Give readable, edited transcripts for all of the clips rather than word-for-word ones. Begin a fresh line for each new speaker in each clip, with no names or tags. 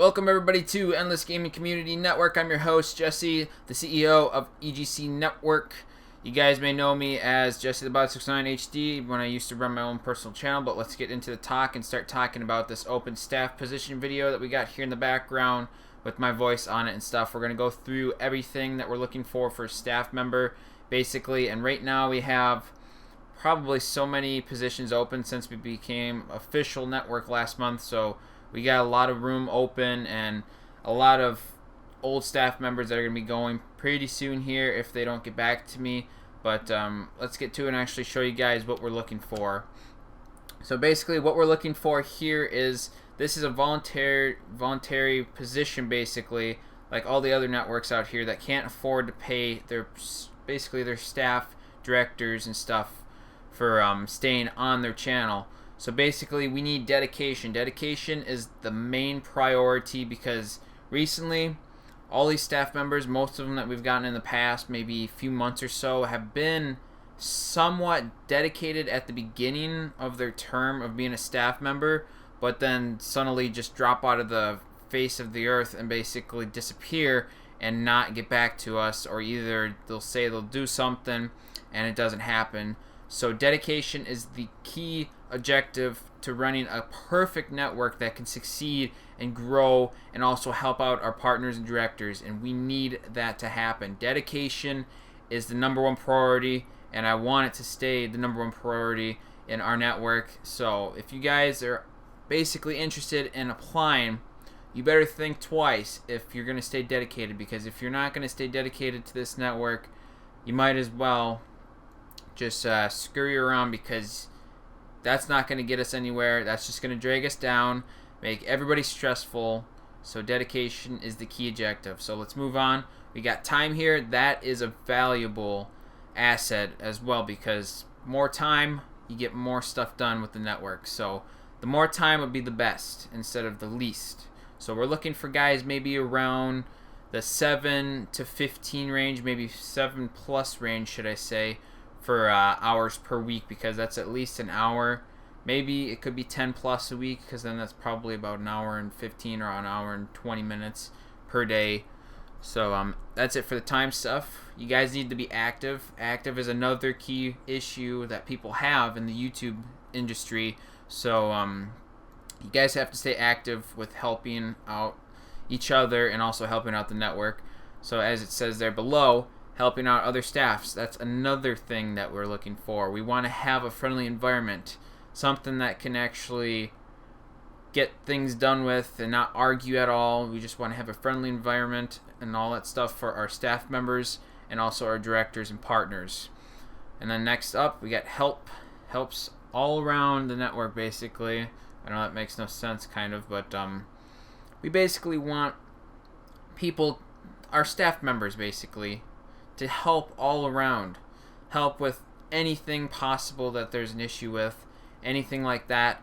Welcome everybody to Endless Gaming Community Network. I'm your host, Jesse, the CEO of EGC Network. You guys may know me as Jesse the Bot 69 HD when I used to run my own personal channel, but let's get into the talk and start talking about this open staff position video that we got here in the background with my voice on it and stuff. We're going to go through everything that we're looking for a staff member, basically, and right now we have probably so many positions open since we became official network last month, so we got a lot of room open and a lot of old staff members that are going to be going pretty soon here if they don't get back to me. But let's get to it and actually show you guys what we're looking for. So basically what we're looking for here is, this is a voluntary position basically, like all the other networks out here that can't afford to pay their staff, directors and stuff for staying on their channel. So basically we need dedication. Dedication is the main priority because recently all these staff members, most of them that we've gotten in the past, maybe a few months or so, have been somewhat dedicated at the beginning of their term of being a staff member, but then suddenly just drop out of the face of the earth and basically disappear and not get back to us, or either they'll say they'll do something and it doesn't happen. So dedication is the key objective to running a perfect network that can succeed and grow and also help out our partners and directors, and we need that to happen. Dedication is the #1 priority, and I want it to stay the #1 priority in our network. So if you guys are basically interested in applying, you better think twice if you're going to stay dedicated, because if you're not going to stay dedicated to this network, you might as well just scurry around, because that's not going to get us anywhere. That's just going to drag us down, make everybody stressful. So dedication is the key objective. So let's move on. We got time here. That is a valuable asset as well, because more time, you get more stuff done with the network. So the more time would be the best instead of the least. So we're looking for guys maybe around the 7 to 15 range, maybe 7+ range, should I say, for hours per week, because that's at least an hour. Maybe it could be 10+ a week, because then that's probably about an hour and 15 or an hour and 20 minutes per day. So that's it for the time stuff. You guys need to be active. Active is another key issue that people have in the YouTube industry. So you guys have to stay active with helping out each other and also helping out the network. So as it says there below, helping out other staffs, that's another thing that we're looking for. We want to have a friendly environment, something that can actually get things done with and not argue at all. We just want to have a friendly environment and all that stuff for our staff members and also our directors and partners. And then next up, we got helps all around the network basically. I know that makes no sense kind of, but we basically want people, our staff members basically, to help all around, help with anything possible that there's an issue with, anything like that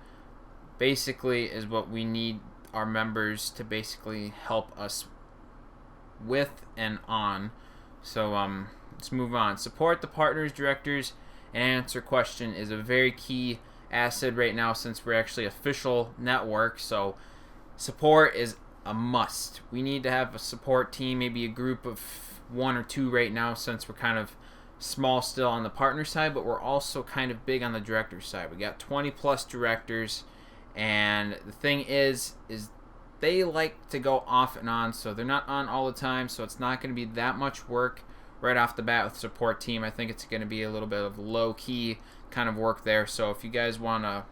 basically is what we need our members to basically help us with and on. So let's move on. Support the partners, directors, and answer question is a very key asset right now, since we're actually official network. So support is a must. We need to have a support team, maybe a group of 1 or 2 right now, since we're kind of small still on the partner side, but we're also kind of big on the director side. We got 20+ directors, and the thing is they like to go off and on, so they're not on all the time, so it's not going to be that much work right off the bat with support team. I think it's going to be a little bit of low-key kind of work there. So if you guys want a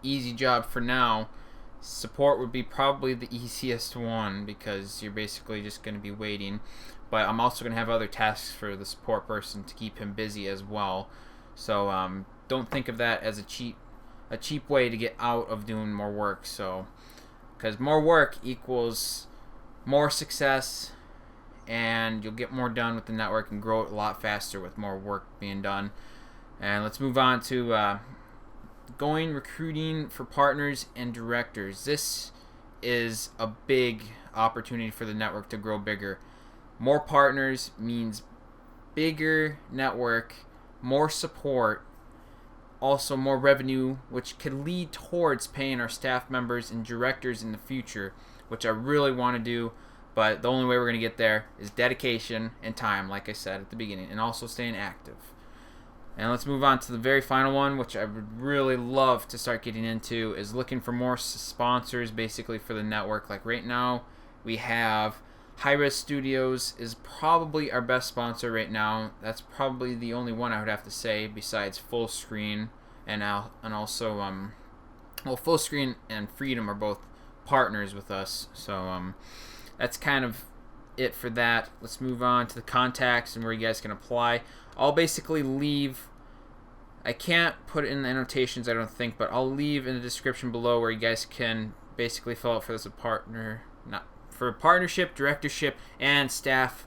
easy job for now, support would be probably the easiest one, because you're basically just going to be waiting. But I'm also going to have other tasks for the support person to keep him busy as well. So don't think of that as a cheap way to get out of doing more work. So because more work equals more success, and you'll get more done with the network and grow it a lot faster with more work being done. And let's move on to recruiting for partners and directors. This is a big opportunity for the network to grow bigger. More partners means bigger network, more support, also more revenue, which could lead towards paying our staff members and directors in the future. which I really want to do. But the only way we're going to get there is dedication and time, like I said at the beginning, and also staying active. And let's move on to the very final one, which I would really love to start getting into, is looking for more sponsors basically for the network. Like right now, we have Hi-Res Studios is probably our best sponsor right now. That's probably the only one I would have to say besides Full Screen and also well, Full Screen and Freedom are both partners with us. So that's kind of it for that. Let's move on to the contacts and where you guys can apply. I'll basically leave, I can't put it in the annotations I don't think, but I'll leave in the description below where you guys can basically fill out for this for a partnership, directorship, and staff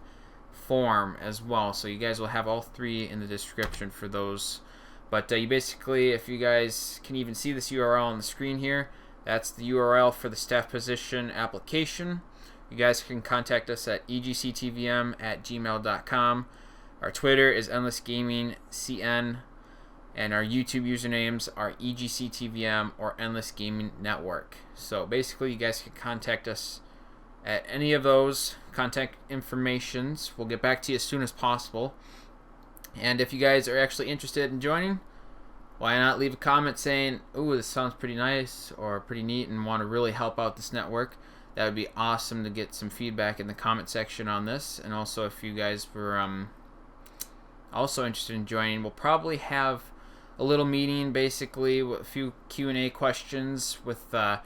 form as well. So you guys will have all three in the description for those. But you basically, if you guys can even see this URL on the screen here, that's the URL for the staff position application. You guys can contact us at egctvm@gmail.com. Our Twitter is EndlessGamingCN, and our YouTube usernames are EGCTVM or Endless Gaming Network. So basically, you guys can contact us at any of those contact informations. We'll get back to you as soon as possible. And if you guys are actually interested in joining, why not leave a comment saying, "Ooh, this sounds pretty nice" or "pretty neat," and want to really help out this network. That would be awesome to get some feedback in the comment section on this. And also, if you guys were also interested in joining, we'll probably have a little meeting, basically with a few Q&A questions with the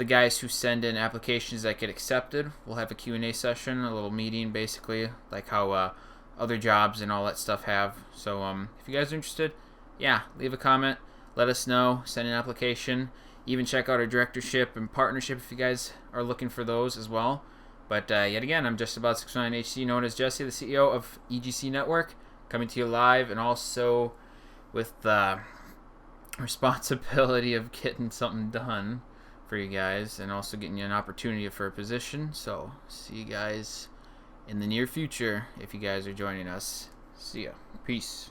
guys who send in applications that get accepted. We'll have a Q&A session, a little meeting, basically like how other jobs and all that stuff have. So if you guys are interested, yeah, leave a comment, let us know, send an application, even check out our directorship and partnership if you guys are looking for those as well. But yet again, I'm just about 69 HC, known as Jesse, the CEO of EGC Network, coming to you live, and also with the responsibility of getting something done for you guys and also getting you an opportunity for a position. So see you guys in the near future if you guys are joining us. See ya. Peace.